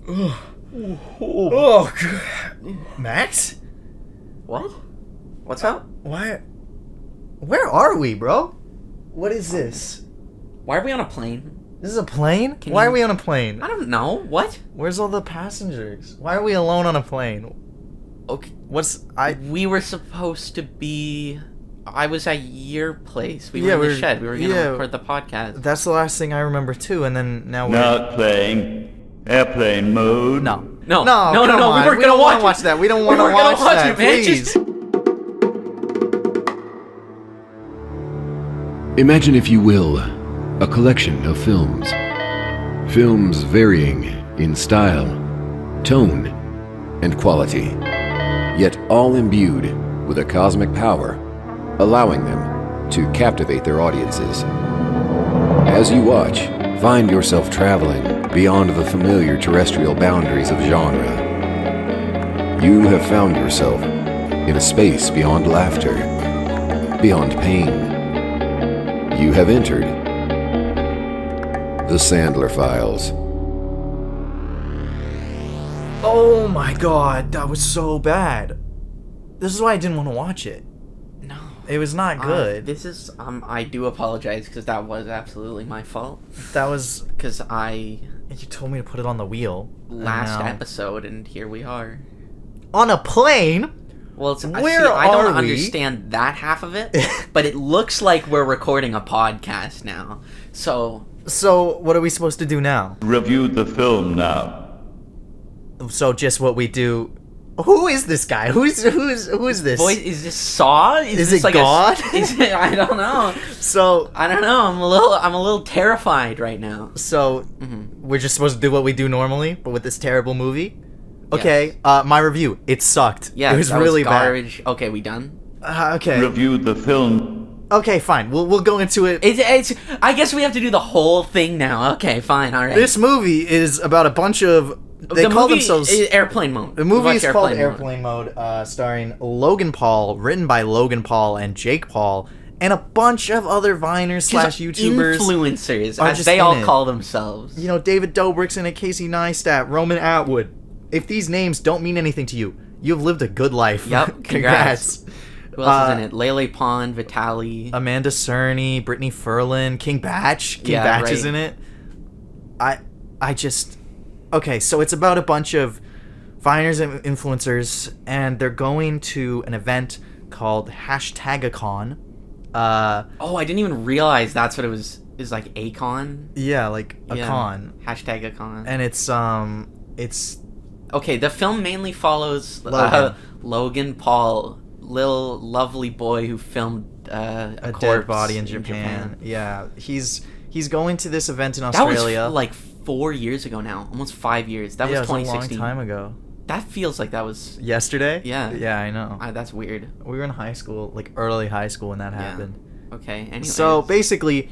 Oh, God. Max? What? What's up? Why? Where are we, bro? What is this? Why are we on a plane? This is a plane? Why are we on a plane? I don't know. What? Where's all the passengers? Why are we alone on a plane? Okay. We were supposed to be... I was at your place. We were in the shed. We were going to record the podcast. That's the last thing I remember, too, and then now we're... Not playing airplane mode. No. No. We weren't going to watch that. We don't want to watch that, please. Imagine, if you will, a collection of films. Films varying in style, tone, and quality, yet all imbued with a cosmic power, allowing them to captivate their audiences. As you watch, find yourself traveling beyond the familiar terrestrial boundaries of genre. You have found yourself in a space beyond laughter, beyond pain. You have entered the Sandler Files. Oh my god, that was so bad. This is why I didn't want to watch it. No. It was not good. I do apologize, because that was absolutely my fault. That was... Because You told me to put it on the wheel. Last episode, and here we are. On a plane? Well, I don't understand that half of it, but it looks like we're recording a podcast now. So what are we supposed to do now? Review the film now. So just what we do. Who is this guy? Who is this? Voice, is this Saw? Is it like God? I don't know. So I don't know. I'm a little terrified right now. So we're just supposed to do what we do normally, but with this terrible movie. Okay, yes. My review. It sucked. Yeah, it was really garbage. bad. Okay, we done? Okay. Review the film. Okay, fine. We'll go into it. It's. I guess we have to do the whole thing now. Okay, fine. All right. This movie is about a bunch of. They call themselves Airplane Mode. The movie is called Airplane Mode, starring Logan Paul, written by Logan Paul and Jake Paul, and a bunch of other Viners / YouTubers, influencers, as they all call themselves. You know, David Dobrik's in it, Casey Neistat, Roman Atwood. If these names don't mean anything to you, you've lived a good life. Yep, congrats. Who else is in it? Lele Pond, Vitaly, Amanda Cerny, Brittany Ferlin, King Batch. King Batch is in it. I just... Okay, so it's about a bunch of Viners and influencers, and they're going to an event called #Acon. Oh, I didn't even realize that's what it was. Is like Acon. Yeah, like a con. #Acon. And it's okay. The film mainly follows Logan Paul, little lovely boy who filmed a dead body in Japan. Yeah, he's going to this event in Australia. That was like 4 years ago now, almost 5 years. That was 2016. It was a long time ago. That feels like that was yesterday. Yeah, I know. That's weird. We were in high school, like early high school, when that happened. Okay. Anyways. So basically,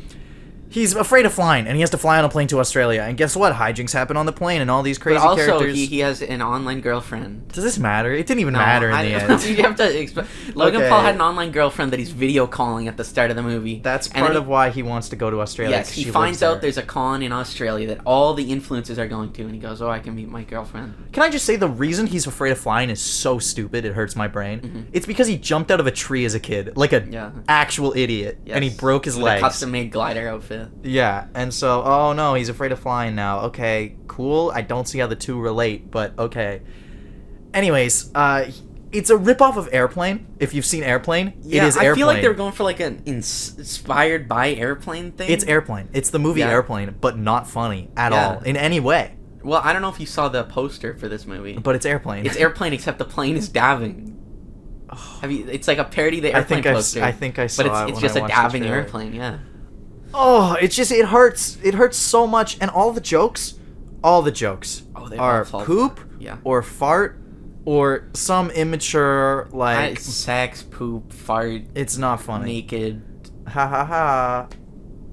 he's afraid of flying, and he has to fly on a plane to Australia. And guess what? Hijinks happen on the plane, and all these crazy characters. But also, he has an online girlfriend. Does this matter? It didn't even matter in the end. You have to Logan Paul had an online girlfriend that he's video calling at the start of the movie. That's part of why he wants to go to Australia. Yes, he finds out there's a con in Australia that all the influencers are going to, and he goes, "Oh, I can meet my girlfriend." Can I just say the reason he's afraid of flying is so stupid it hurts my brain? Mm-hmm. It's because he jumped out of a tree as a kid, like actual idiot, and he broke his legs. A custom-made glider outfit. Yeah. And so, oh no, he's afraid of flying now. Okay, cool. I don't see how the two relate, but okay. Anyways, it's a ripoff of Airplane. If you've seen Airplane, it is Airplane. I feel like they were going for like an inspired by Airplane thing. It's Airplane. It's the movie Airplane, but not funny at all in any way. Well, I don't know if you saw the poster for this movie. But it's Airplane. It's Airplane, except the plane is daving. It's like a parody of the Airplane poster. I think I saw it. But it's just a daving airplane, yeah. Oh, it hurts. It hurts so much, and all the jokes are poop or fart or some immature sex, poop, fart. It's not funny. Naked. Ha ha ha.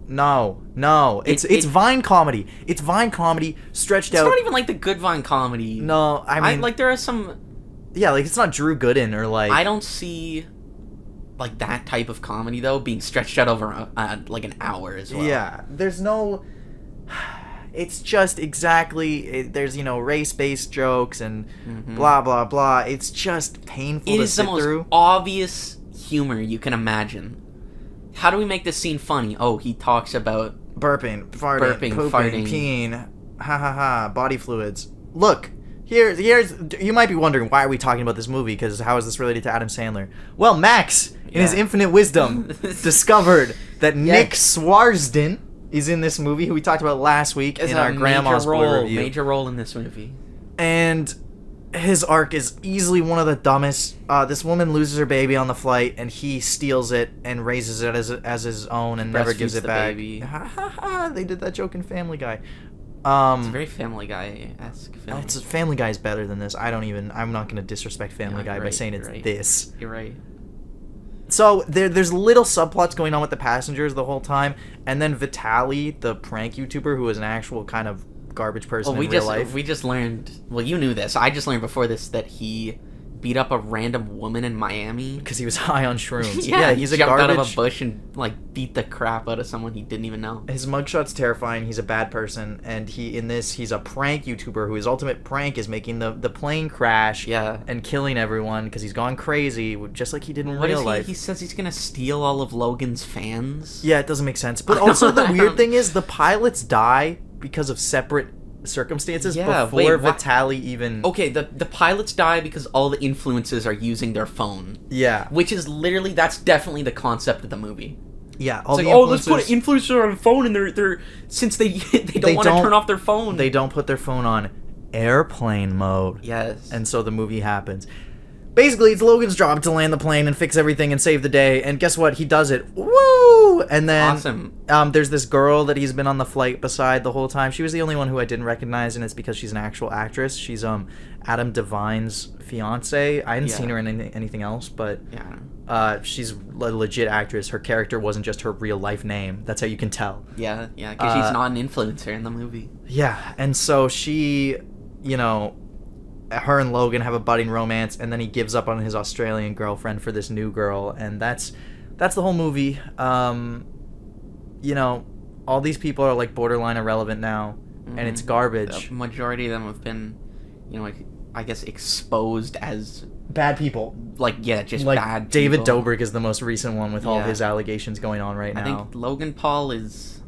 No. It's Vine comedy. It's Vine comedy stretched out. It's not even like the good Vine comedy. No, I mean like there are some. Yeah, like it's not Drew Gooden or like. I don't see. Like that type of comedy though being stretched out over like an hour as well. Yeah, there's no. It's just exactly, there's, race-based jokes and blah, blah, blah. It's just painful to sit through. It is the most obvious humor you can imagine. How do we make this scene funny? Oh, he talks about... Burping, pooping, farting. peeing, ha ha ha, body fluids. Look, here's you might be wondering, why are we talking about this movie, because how is this related to Adam Sandler? Well, Max, in his infinite wisdom, discovered that Nick Swarsden is in this movie, who we talked about last week in our Grandma's Boy review. Major role in this movie. And his arc is easily one of the dumbest. This woman loses her baby on the flight, and he steals it and raises it as his own and never gives it back. Baby. Ha ha ha! They did that joke in Family Guy. It's a very Family Guy-esque film. Family Guy is better than this. I'm not going to disrespect Family Guy by saying it's this. You're right. So there's little subplots going on with the passengers the whole time, and then Vitaly, the prank YouTuber, who is an actual kind of garbage person in real life. We just learned... Well, you knew this. I just learned before this that he beat up a random woman in Miami. Because he was high on shrooms. Yeah, he's he a jumped garbage... out of a bush and, beat the crap out of someone he didn't even know. His mugshot's terrifying. He's a bad person. And he's a prank YouTuber whose ultimate prank is making the plane crash and killing everyone because he's gone crazy, just like he did in real life. He says he's going to steal all of Logan's fans? Yeah, it doesn't make sense. But also the weird thing is the pilots die because of separate circumstances before Vitaly even... Okay, the pilots die because all the influences are using their phone. Yeah. Which is literally, that's definitely the concept of the movie. Yeah. It's like, let's put an influencer on the phone, and they're since they don't want to turn off their phone. They don't put their phone on airplane mode. Yes. And so the movie happens. Basically, it's Logan's job to land the plane and fix everything and save the day. And guess what? He does it. Woo! And then awesome. There's this girl that he's been on the flight beside the whole time. She was the only one who I didn't recognize, and it's because she's an actual actress. She's Adam Devine's fiance. I hadn't seen her in anything else, but she's a legit actress. Her character wasn't just her real life name. That's how you can tell. Yeah, because she's not an influencer in the movie. Yeah, and so she, her and Logan have a budding romance, and then he gives up on his Australian girlfriend for this new girl, and that's the whole movie. All these people are borderline irrelevant now, and it's garbage. The majority of them have been, I guess exposed as bad people. Bad David people. Dobrik is the most recent one with all his allegations going on right now. I think Logan Paul is...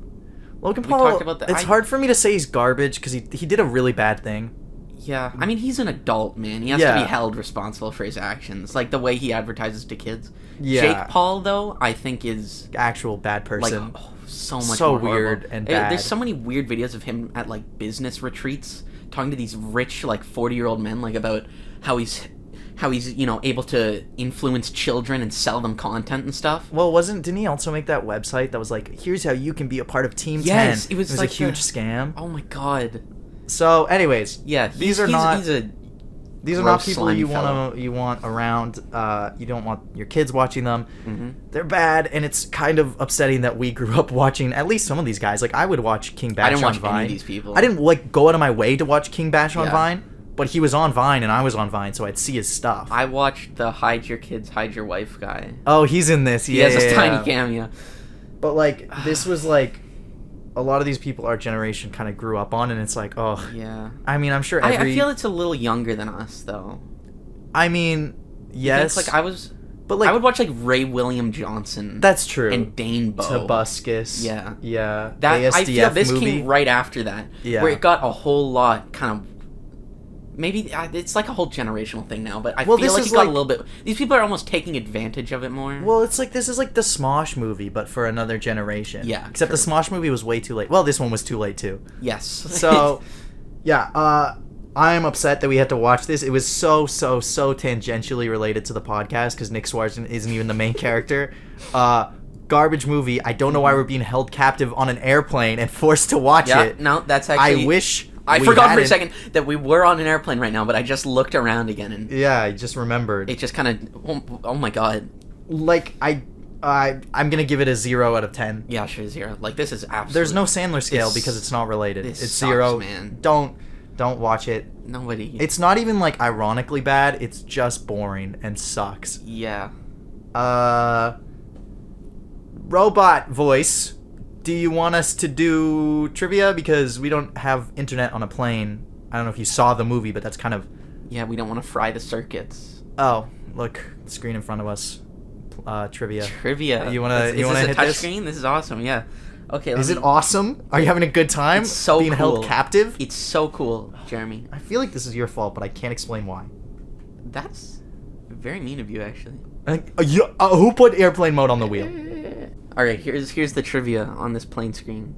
Logan Paul, talked about that. It's hard for me to say he's garbage because he did a really bad thing. Yeah, I mean, he's an adult, man. He has to be held responsible for his actions, like the way he advertises to kids. Yeah. Jake Paul, though, I think is... actual bad person. So more weird horrible. And bad. There's so many weird videos of him at, business retreats, talking to these rich, 40-year-old men, about how he's able to influence children and sell them content and stuff. Well, didn't he also make that website that was here's how you can be a part of Team 10? Yes, it was a huge scam. Oh my god. So, anyways, these are not people you want around. You don't want your kids watching them. Mm-hmm. They're bad, and it's kind of upsetting that we grew up watching at least some of these guys. I would watch King Bash on Vine. I didn't watch any of these people. I didn't go out of my way to watch King Bash on Vine, but he was on Vine and I was on Vine, so I'd see his stuff. I watched the Hide Your Kids, Hide Your Wife guy. Oh, he's in this. He has this tiny cameo. But this was a lot of these people our generation kind of grew up on, and it's yeah. I mean, I'm sure I feel it's a little younger than us, though. I mean, yes. I would watch Ray William Johnson. That's true. And Dane Bowe. Tobuscus. Yeah. Yeah. That ASDF I feel this movie came right after that. Yeah. Where it got a whole lot kind of. Maybe it's a whole generational thing now, but I feel it got a little bit... These people are almost taking advantage of it more. Well, it's this is the Smosh movie, but for another generation. Yeah, except the Smosh movie was way too late. Well, this one was too late, too. Yes. So, yeah, I'm upset that we had to watch this. It was so tangentially related to the podcast, because Nick Swarsden isn't even the main character. Garbage movie. I don't know why we're being held captive on an airplane and forced to watch it. No, that's actually... I wish... I forgot for a second that we were on an airplane right now, but I just looked around again and... Yeah, I just remembered. It just kind of... Oh my god. I'm gonna give it a 0 out of 10. Yeah, sure, 0. This is absolutely... There's no Sandler scale because it's not related. It's sucks, 0. Man. Don't watch it. Nobody... It's not even, ironically bad. It's just boring and sucks. Yeah. Robot voice do you want us to do trivia? Because we don't have internet on a plane. I don't know if you saw the movie, but that's kind of... Yeah, we don't want to fry the circuits. Oh, look, screen in front of us. Trivia. Trivia. You wanna hit this? Is this a touch this? screen? This is awesome. Yeah. Okay. Is it awesome? Are you having a good time? It's so being cool. held captive? It's so cool, Jeremy. I feel like this is your fault, but I can't explain why. That's very mean of you, actually. Who put airplane mode on the wheel? All right, here's the trivia on this plane screen.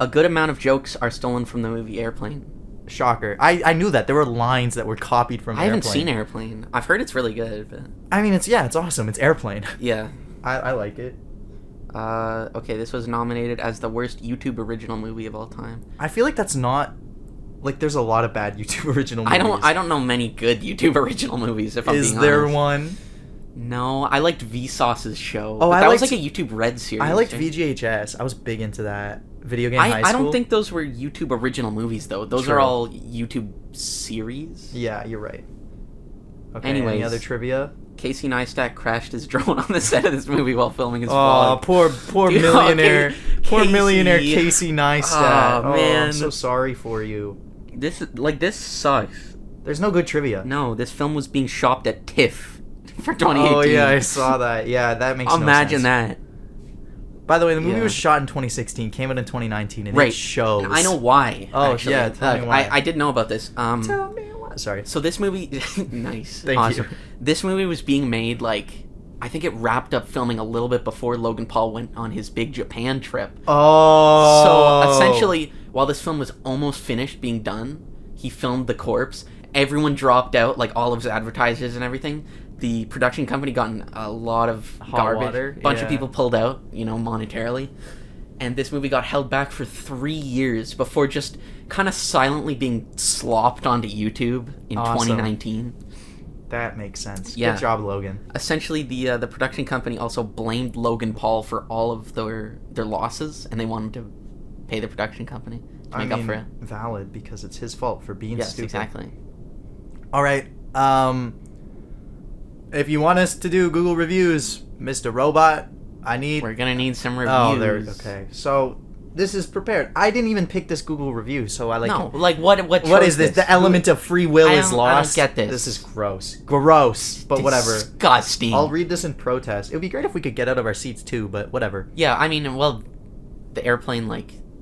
A good amount of jokes are stolen from the movie Airplane. Shocker. I knew that. There were lines that were copied from I haven't Airplane. seen Airplane. I've heard it's really good, but... I mean, it's awesome. It's Airplane. Yeah. I like it. Okay, this was nominated as the worst YouTube original movie of all time. I feel like that's not... Like, there's a lot of bad YouTube original movies. I don't know many good YouTube original movies, if I'm being honest. Is there one? No, I liked Vsauce's show. Oh, that was like a YouTube Red series. I liked VGHS. I was big into that. Video game high school. I don't think those were YouTube original movies, though. Those True. are all YouTube series. Yeah, you're right. Okay, Anyways, any other trivia? Casey Neistat crashed his drone on the set of this movie while filming his Oh, vlog. poor Dude, millionaire. Poor Casey. millionaire Casey Neistat. Oh, man. I'm so sorry for you. This sucks. There's no good trivia. No, this film was being shopped at TIFF for 2018. Oh, yeah, I saw that. Yeah, that makes no sense. Imagine that. By the way, the movie Yeah. was shot in 2016, came out in 2019, and Right. it shows. I know why. Oh, actually. yeah, tell me why. I did know about this. Tell me why. Sorry. So this movie, nice, Thank awesome. you. This movie was being made I think it wrapped up filming a little bit before Logan Paul went on his big Japan trip. Oh. So essentially, while this film was almost finished being done, he filmed the corpse. Everyone dropped out, like all of his advertisers and everything. The production company got in a lot of Hot garbage. water, Bunch of yeah. people pulled out, monetarily. And this movie got held back for 3 years before just kind of silently being slopped onto YouTube in Awesome. 2019. That makes sense. Yeah. Good job, Logan. Essentially, the production company also blamed Logan Paul for all of their losses, and they wanted to pay the production company to make up for it. Valid, because it's his fault for being Yes, stupid. exactly. All right. If you want us to do Google reviews, Mr. Robot, We're gonna need some reviews. Oh, there. Okay. So this is prepared. I didn't even pick this Google review, so I like. No, like what What is this? The element of free will is lost. I don't get this. This is gross. Gross. But whatever. Disgusting. I'll read this in protest. It would be great if we could get out of our seats too, but whatever. Yeah, I mean, well, the airplane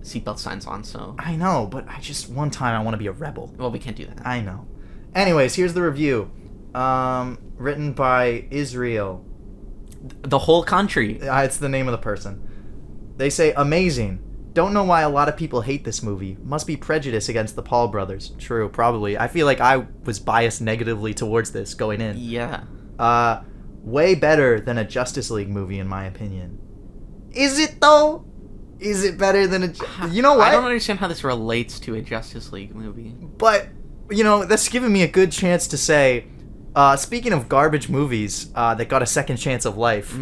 seatbelt signs on, so I know, but one time I want to be a rebel. well, we can't do that. I know. Anyways, here's the review. Written by Israel. The whole country. It's the name of the person. They say, amazing. Don't know why a lot of people hate this movie. Must be prejudice against the Paul brothers. True, probably. I feel like I was biased negatively towards this going in. Yeah. Way better than a Justice League movie, in my opinion. Is it, though? Is it better than a... You know what? I don't understand how this relates to a Justice League movie. But, that's given me a good chance to say... speaking of garbage movies that got a second chance of life,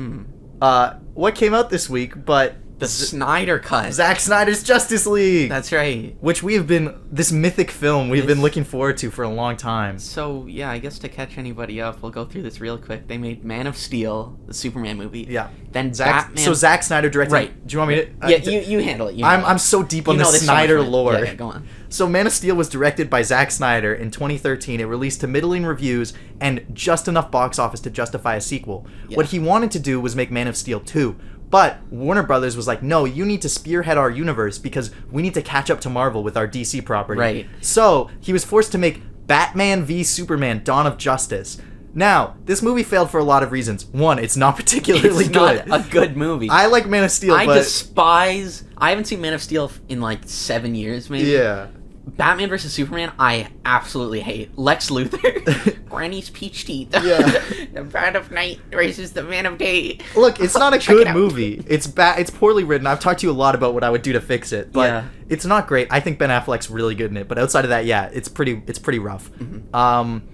what came out this week but The Snyder Cut. Zack Snyder's Justice League, That's right. which this mythic film we've been looking forward to for a long time. So, yeah, I guess to catch anybody up, we'll go through this real quick. They made Man of Steel, the Superman movie. Yeah. Then Zack Batman... Zack Snyder directed. Right. Do you want me to? Yeah, you handle it. I'm so deep on the this so much Snyder more. lore. Yeah, go on. So Man of Steel was directed by Zack Snyder in 2013. It released to middling reviews and just enough box office to justify a sequel. Yeah. What he wanted to do was make Man of Steel 2. But Warner Brothers was like, no, you need to spearhead our universe because we need to catch up to Marvel with our DC property. Right. So he was forced to make Batman v Superman: Dawn of Justice. Now, this movie failed for a lot of reasons. One, it's not particularly It's good. not a good movie. I like Man of Steel, I but... despise... I haven't seen Man of Steel in 7 years, maybe. Yeah. Batman vs. Superman, I absolutely hate. Lex Luthor, Granny's peach teeth. Yeah. The Bat of Night versus the Man of Day. Look, it's not a Check it good out. movie. It's bad. It's poorly written. I've talked to you a lot about what I would do to fix it, but Yeah. it's not great. I think Ben Affleck's really good in it, but outside of that, yeah, it's pretty rough. Mm-hmm.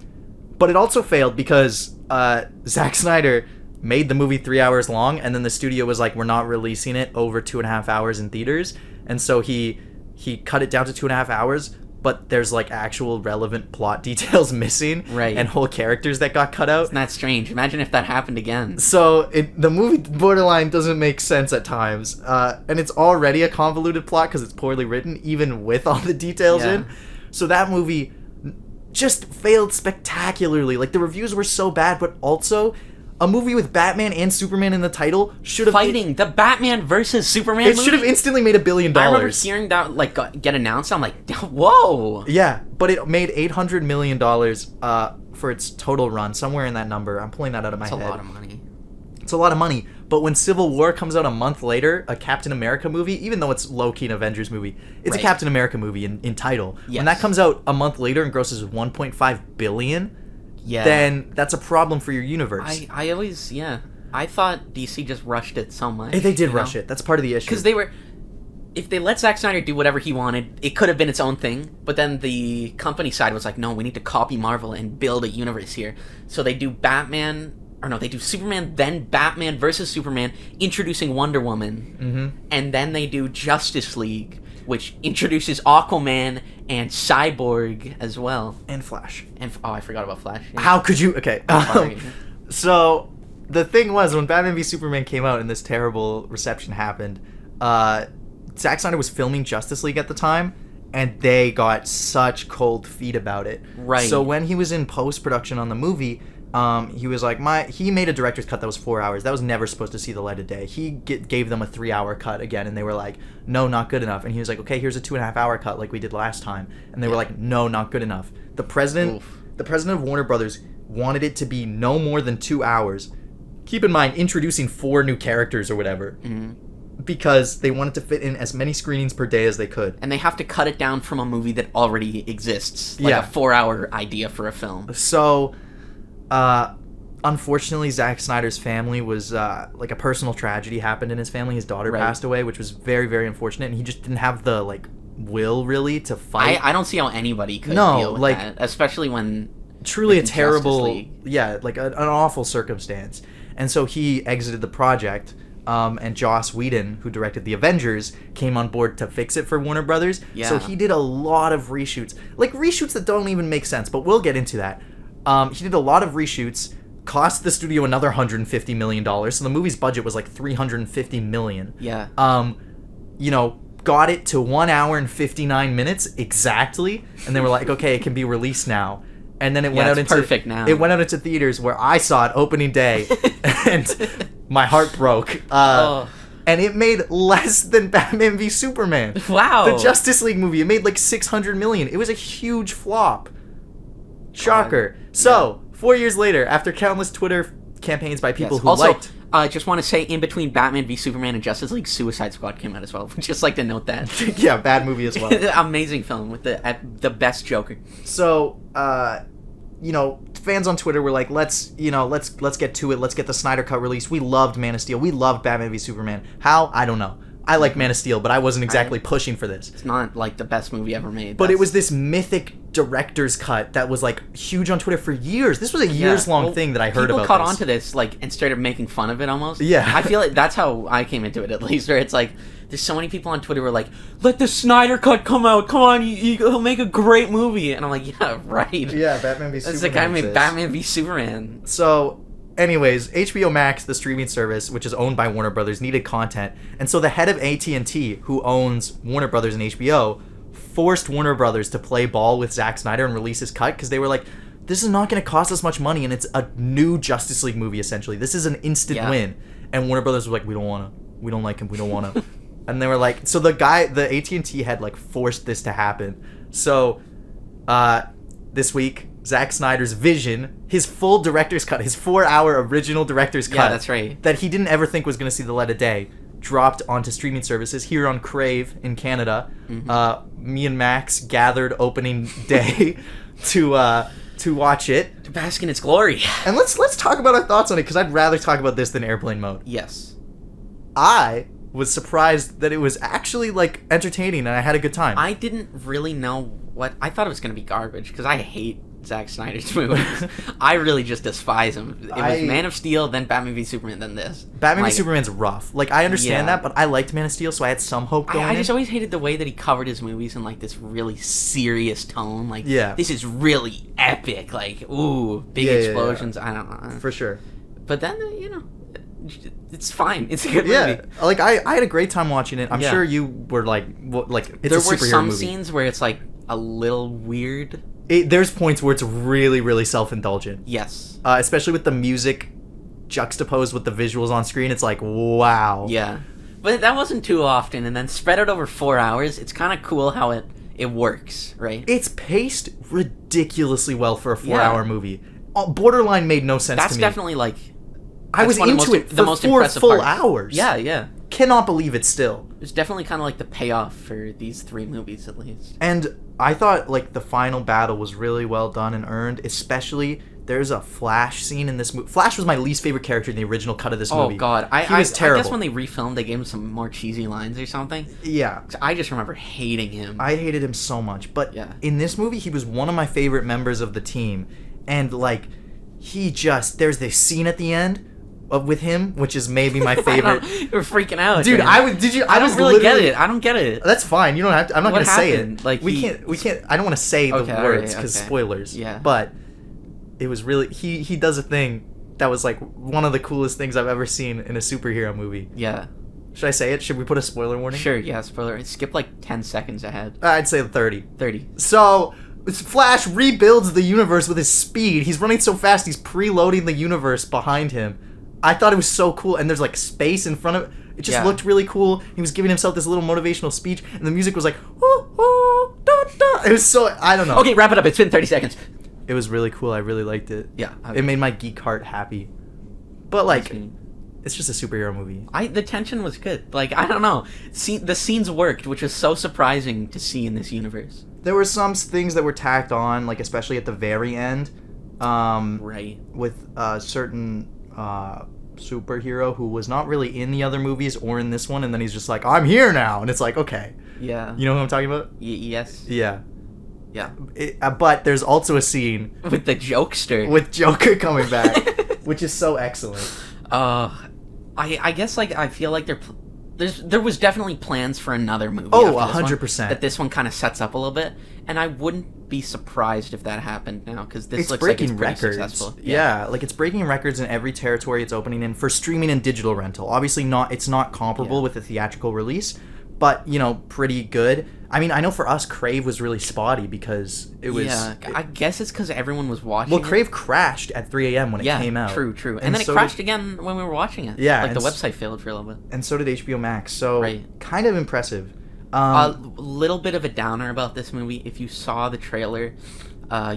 But it also failed because Zack Snyder made the movie 3 hours long, and then the studio was like, we're not releasing it over 2.5 hours in theaters, and so he cut it down to 2.5 hours. but there's like actual relevant plot details missing, Right. and whole characters that got cut out. Isn't that strange? Imagine if that happened again. So the movie borderline doesn't make sense at times, and it's already a convoluted plot because it's poorly written, even with all the details Yeah. in. So that movie just failed spectacularly. Like, the reviews were so bad, but also a movie with Batman and Superman in the title should have Fighting the Batman versus Superman It movie? should have instantly made $1 billion. I remember hearing that like get announced. I'm like, whoa. Yeah, but it made $800 million for its total run, somewhere in that number. I'm pulling that out of my That's head. a lot of money. It's a lot of money. But when Civil War comes out a month later, a Captain America movie, even though it's low-key an Avengers movie, it's Right. a Captain America movie in title. Yes. When that comes out a month later and grosses $1.5 billion, Yeah. then that's a problem for your universe. I always, I thought DC just rushed it so much. They did rush it. That's part of the issue. Because if they let Zack Snyder do whatever he wanted, it could have been its own thing. But then the company side was like, no, we need to copy Marvel and build a universe here. So they do they do Superman, then Batman versus Superman, introducing Wonder Woman. Mm-hmm. And then they do Justice League, which introduces Aquaman and Cyborg as well. And Flash. And I forgot about Flash. Yeah. How could you... Okay. Sorry. So, the thing was, when Batman v Superman came out and this terrible reception happened, Zack Snyder was filming Justice League at the time, and they got such cold feet about it. Right. So when he was in post-production on the movie, he was like, he made a director's cut that was 4 hours. That was never supposed to see the light of day. He gave them a 3-hour cut again, and they were like, no, not good enough. And he was like, okay, here's a 2.5-hour cut like we did last time. And they were like, no, not good enough. The president of Warner Brothers wanted it to be no more than 2 hours. Keep in mind, introducing 4 new characters or whatever. Mm-hmm. Because they wanted to fit in as many screenings per day as they could. And they have to cut it down from a movie that already exists. Like Yeah. a 4-hour idea for a film. So, unfortunately, Zack Snyder's family was, like, a personal tragedy happened in his family. His daughter Right. passed away, which was very, very unfortunate, and he just didn't have the, like, will, really, to fight. I don't see how anybody could No, deal with like- that. Especially when... Truly a in Justice terrible, League. like, an awful circumstance. And so he exited the project, and Joss Whedon, who directed The Avengers, came on board to fix it for Warner Brothers. Yeah. So he did a lot of reshoots. Like, reshoots that don't even make sense, but we'll get into that. He did a lot of reshoots, cost the studio another $150 million, so the movie's budget was like $350 million. Yeah. Got it to 1 hour and 59 minutes exactly, and they were like, okay, it can be released now. And then it went out it's into perfect now. It went out into theaters where I saw it opening day, and my heart broke. And it made less than Batman v Superman. Wow. The Justice League movie, it made like $600 million. It was a huge flop. Shocker. So, 4 years later, after countless Twitter campaigns by people Yes. who Also, liked... I just want to say, in between Batman v Superman and Justice League, Suicide Squad came out as well. Just like to note that. Yeah, bad movie as well. Amazing film with the best Joker. So, fans on Twitter were like, let's get to it. Let's get the Snyder Cut released. We loved Man of Steel. We loved Batman v Superman. How? I don't know. I like Man of Steel, but I wasn't exactly pushing for this. It's not like the best movie ever made. But it was this mythic director's cut that was like huge on Twitter for years. This was a years-long thing that I heard about. People caught this. onto this and started making fun of it almost. Yeah. I feel like that's how I came into it, at least. Where it's like, there's so many people on Twitter who are like, let the Snyder Cut come out. Come on, he'll make a great movie. And I'm like, yeah, right. Yeah, Batman v Superman. That's the guy who made Batman v Superman. So, anyways, HBO Max, the streaming service, which is owned by Warner Brothers, needed content, and so the head of AT&T, who owns Warner Brothers and HBO, forced Warner Brothers to play ball with Zack Snyder and release his cut, because they were like, this is not going to cost us much money, and it's a new Justice League movie, essentially. This is an instant win. And Warner Brothers was like, we don't like him, we don't want to. And they were like, so the AT&T had like forced this to happen. So, this week, Zack Snyder's vision, his full director's cut, his 4-hour original director's cut. Yeah, that's right. That he didn't ever think was going to see the light of day, dropped onto streaming services here on Crave in Canada. Mm-hmm. Me and Max gathered opening day to watch it. To bask in its glory. And let's talk about our thoughts on it, because I'd rather talk about this than Airplane Mode. Yes. I was surprised that it was actually like entertaining and I had a good time. I didn't really know what... I thought it was going to be garbage, because I hate Zack Snyder's movies. I really just despise him. It was Man of Steel, then Batman v Superman, then this. Batman v Superman's rough. Like, I understand that, but I liked Man of Steel, so I had some hope going I just always hated the way that he covered his movies in, like, this really serious tone. Like, this is really epic. Like, ooh, big explosions. I don't know. For sure. But then, you know, it's fine. It's a good movie. Yeah, like, I had a great time watching it. I'm sure you were like, it's there a superhero were some movie. scenes where it's, like, a little weird. There's points where it's really, really self-indulgent. Yes. Especially with the music juxtaposed with the visuals on screen. It's like, wow. Yeah. But that wasn't too often, and then spread out over 4 hours, it's kind of cool how it works, right? It's paced ridiculously well for a 4-hour movie. Borderline made no sense to me. That's definitely, like... I was into it for 4 full hours. Yeah, yeah. Cannot believe it still. It's definitely kind of like the payoff for these 3 movies, at least. And I thought, like, the final battle was really well done and earned, especially... There's a Flash scene in this movie. Flash was my least favorite character in the original cut of this movie. Oh, God. He was terrible. I guess when they refilmed, they gave him some more cheesy lines or something. Yeah. I just remember hating him. I hated him so much. But in this movie, he was one of my favorite members of the team. And, like, there's this scene at the end with him, which is maybe my favorite. You're freaking out, dude. man. I don't really get it. I don't get it. That's fine. You don't have to. I'm not going to say it. Like, we can't. I don't want to say the words because spoilers. Yeah. But it was really he does a thing that was like one of the coolest things I've ever seen in a superhero movie. Yeah. Should I say it? Should we put a spoiler warning? Sure. Yeah. Spoiler. Skip like 10 seconds ahead. I'd say 30. 30. So. Flash rebuilds the universe with his speed. He's running so fast, he's preloading the universe behind him. I thought it was so cool, and there's like space in front of it. It just looked really cool. He was giving himself this little motivational speech, and the music was like, da, da. It was so, I don't know. Okay, wrap it up. It's been 30 seconds. It was really cool. I really liked it. Yeah. It made my geek heart happy. But like, it's just a superhero movie. The tension was good. Like, I don't know. The scenes worked, which is so surprising to see in this universe. There were some things that were tacked on, like especially at the very end. Right. With a certain superhero who was not really in the other movies or in this one, and then he's just like, I'm here now. And it's like, okay. Yeah. You know who I'm talking about? Yes. Yeah. Yeah. But there's also a scene... with the jokester. With Joker coming back, which is so excellent. I guess, like, I feel like there was definitely plans for another movie. Oh, 100%. That this one kind of sets up a little bit, and I wouldn't be surprised if that happened now, because this looks breaking like it's pretty records. successful. Yeah, like it's breaking records in every territory it's opening in for streaming and digital rental. Obviously, it's not comparable with the theatrical release, but you know, pretty good. I mean, I know for us, Crave was really spotty because it was... Yeah, I guess it's because everyone was watching Well, Crave crashed at 3 a.m. when it came out. True. And then it crashed again when we were watching it. Yeah. Like, the website failed for a little bit. And so did HBO Max, so kind of impressive. A little bit of a downer about this movie. If you saw the trailer,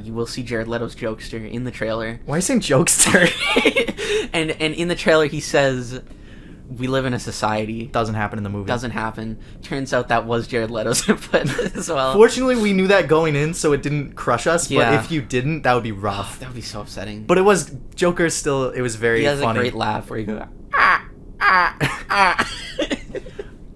you will see Jared Leto's jokester in the trailer. Why are you saying jokester? and in the trailer, he says... We live in a society. Doesn't happen in the movie. Doesn't happen. Turns out that was Jared Leto's input as well. Fortunately, we knew that going in, so it didn't crush us. Yeah. But if you didn't, that would be rough. That would be so upsetting. But it was... Joker still... It was very funny. He has a great laugh where you go...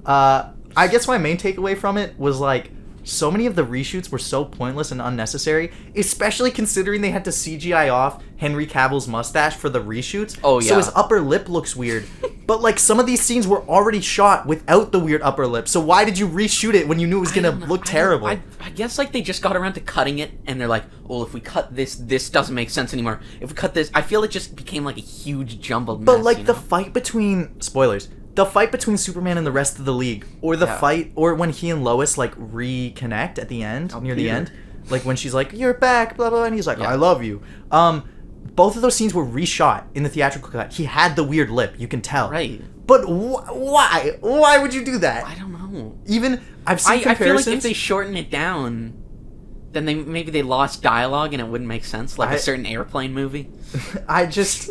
I guess my main takeaway from it was, like... So many of the reshoots were so pointless and unnecessary, especially considering they had to CGI off Henry Cavill's mustache for the reshoots. Oh, yeah. So his upper lip looks weird. But, like, some of these scenes were already shot without the weird upper lip. So why did you reshoot it when you knew it was going to look terrible? I guess, like, they just got around to cutting it, and they're like, well, if we cut this doesn't make sense anymore. If we cut this... I feel it just became, like, a huge jumbled mess, But, like, the fight between... Spoilers. The fight between Superman and the rest of the league, or the fight, or when he and Lois, like, reconnect at the end, near the end, like, when she's like, you're back, blah, blah, and he's like, I love you. Both of those scenes were reshot in the theatrical cut. He had the weird lip, you can tell. Right. But why? Why would you do that? I don't know. Even, I've seen comparisons. I feel like if they shorten it down, then maybe they lost dialogue and it wouldn't make sense, like a certain airplane movie. I just...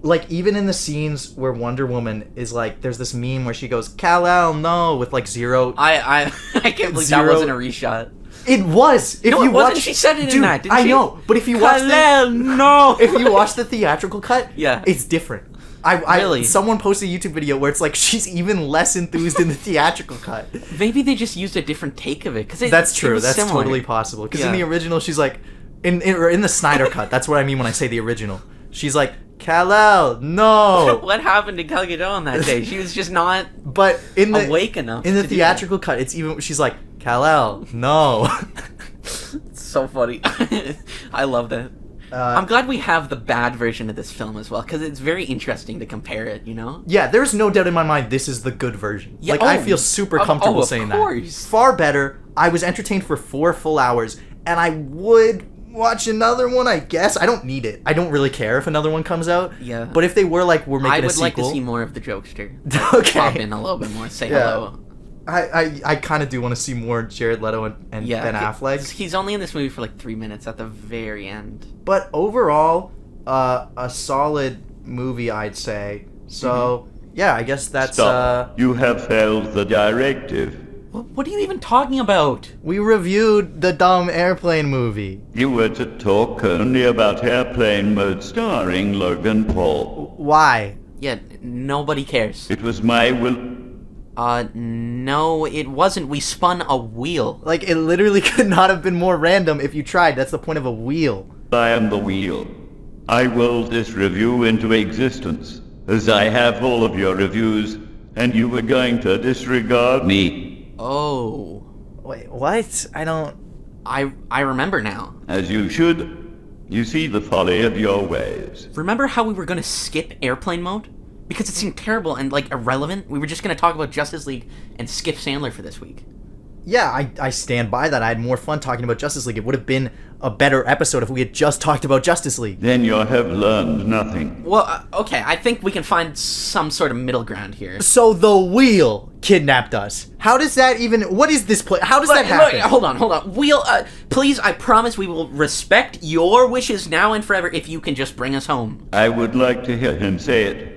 Like, even in the scenes where Wonder Woman is like, there's this meme where she goes, Kal-El, no, with like zero... I can't believe that wasn't a reshot. It was! If no, you it wasn't. Watch, she said it dude, in that, didn't she? I know, but if you watch no! If you watch the theatrical cut, it's different. Really? Someone posted a YouTube video where it's like, she's even less enthused in the theatrical cut. Maybe they just used a different take of it. That's true. It was That's similar. totally possible. Because in the original, she's like... in the Snyder cut. That's what I mean when I say the original. She's like, Kal-El, no. What happened to Gal Gadot on that day? She was just not But in the awake enough. in the theatrical cut, it's even. She's like, Kal-El, no. It's so funny. I love that. I'm glad we have the bad version of this film as well, because it's very interesting to compare it, you know? Yeah, there's no doubt in my mind this is the good version. Yeah, I feel super comfortable saying that. Far better. I was entertained for 4 full hours, and I would watch another one, I guess. I don't need it. I don't really care if another one comes out. Yeah. But if they were like, we're making a sequel. I would like to see more of the jokester. Okay. Pop in a little bit more, say hello. I kind of do want to see more Jared Leto and Ben Affleck. He's only in this movie for like 3 minutes at the very end. But overall, a solid movie, I'd say. So, yeah, I guess that's... Stop. You have failed the directive. What are you even talking about? We reviewed the dumb airplane movie. You were to talk only about Airplane Mode starring Logan Paul. Why? Yeah, nobody cares. It was my will... No, it wasn't. We spun a wheel. Like, it literally could not have been more random if you tried. That's the point of a wheel. I am the wheel. I willed this review into existence, as I have all of your reviews, and you were going to disregard me. Oh. Wait, what? I don't... I remember now. As you should. You see the folly of your ways. Remember how we were going to skip airplane mode? Because it seemed terrible and, like, irrelevant? We were just going to talk about Justice League and skip Sandler for this week. Yeah, I stand by that. I had more fun talking about Justice League. It would have been a better episode if we had just talked about Justice League. Then you have learned nothing. Well, okay, I think we can find some sort of middle ground here. So the wheel kidnapped us. How does that even... What is this play? How does that happen? Hold on. Wheel, please, I promise we will respect your wishes now and forever if you can just bring us home. I would like to hear him say it.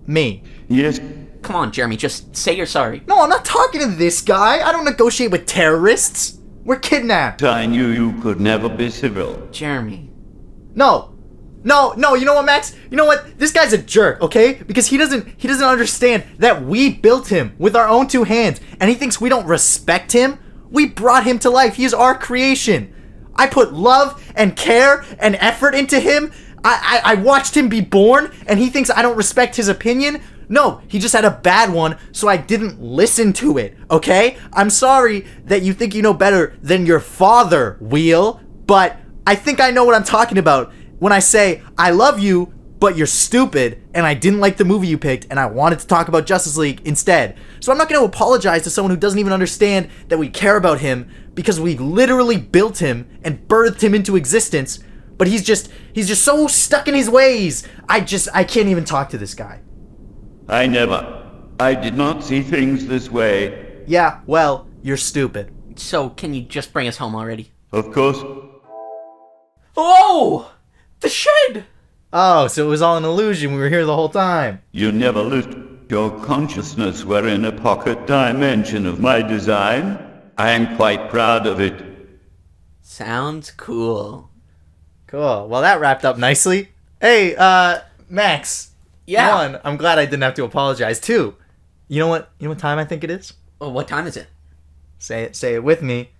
Me. Yes. Come on, Jeremy, just say you're sorry. No, I'm not talking to this guy. I don't negotiate with terrorists. We're kidnapped. I knew you could never be civil. Jeremy. No, you know what, Max? You know what? This guy's a jerk, okay? Because he doesn't understand that we built him with our own 2 hands, and he thinks we don't respect him. We brought him to life. He is our creation. I put love and care and effort into him. I watched him be born, and he thinks I don't respect his opinion. No, he just had a bad one, so I didn't listen to it, okay? I'm sorry that you think you know better than your father, Wheel, but I think I know what I'm talking about when I say, I love you, but you're stupid, and I didn't like the movie you picked, and I wanted to talk about Justice League instead. So I'm not going to apologize to someone who doesn't even understand that we care about him, because we literally built him and birthed him into existence, but he's just so stuck in his ways. I can't even talk to this guy. I did not see things this way. Yeah, well, you're stupid. So, can you just bring us home already? Of course. Oh! The shed! Oh, so it was all an illusion. We were here the whole time. You never lived. Your consciousness were in a pocket dimension of my design. I am quite proud of it. Sounds cool. Cool. Well, that wrapped up nicely. Hey, Max. Yeah. 1, I'm glad I didn't have to apologize. 2, you know what time I think it is? Oh, what time is it? Say it with me.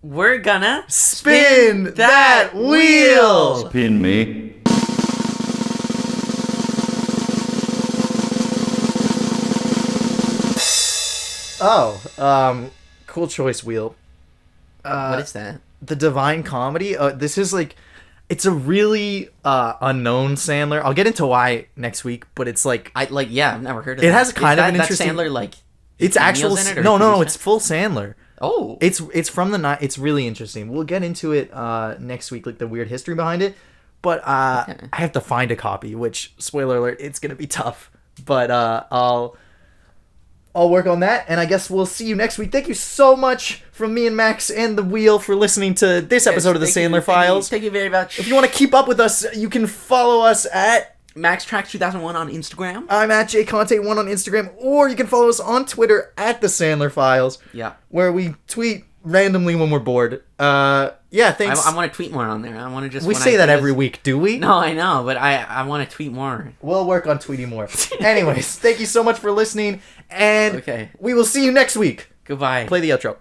We're gonna spin that wheel! Spin me. Oh, cool choice, Wheel. What is that? The Divine Comedy. This is like... It's a really unknown Sandler. I'll get into why next week, but it's like... I've never heard of it. It has kind of an interesting... That Sandler, like... It's actual... No, it's full Sandler. Oh. It's from the night. It's really interesting. We'll get into it next week, like the weird history behind it. But I have to find a copy, which, spoiler alert, it's going to be tough. But I'll work on that, and I guess we'll see you next week. Thank you so much from me and Max and the Wheel for listening to this episode of the Sandler Files. Thank you very much. If you want to keep up with us, you can follow us at MaxTracks2001 on Instagram. I'm at JConte1 on Instagram, or you can follow us on Twitter at the Sandler Files. Yeah. Where we tweet randomly when we're bored. Yeah, thanks. I want to tweet more on there. I want to just... We say that every week, do we? No, I know, but I want to tweet more. We'll work on tweeting more. Anyways, thank you so much for listening, and we will see you next week. Goodbye. Play the outro.